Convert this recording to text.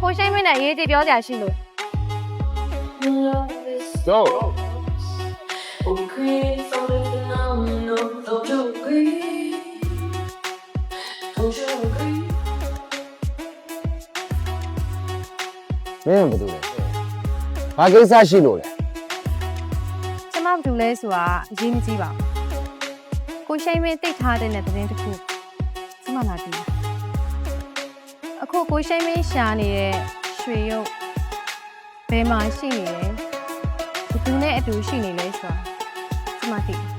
ကိုရှိမင်းနဲ့ရေးကြည့်ပြောစရာရှိလို့ Go မင်းကဘာလုပ်လဲဘာကိစ္စရှိလို့လဲ ကျမဘာလုပ်လဲဆိုတာအရေးမကြီးပါဘူးကိုရှိမင်းတိတ်ထားတဲ့သတင်းတစ်ခုကျမလာကြည့်အခုကိုရှိမင်းရှာနေတဲ့ရွှေရုပ်ဘယ်မှာရှိနေလဲဘယ်သူနဲ့အတူရှိနေလဲဆိုတာကျမသိတယ်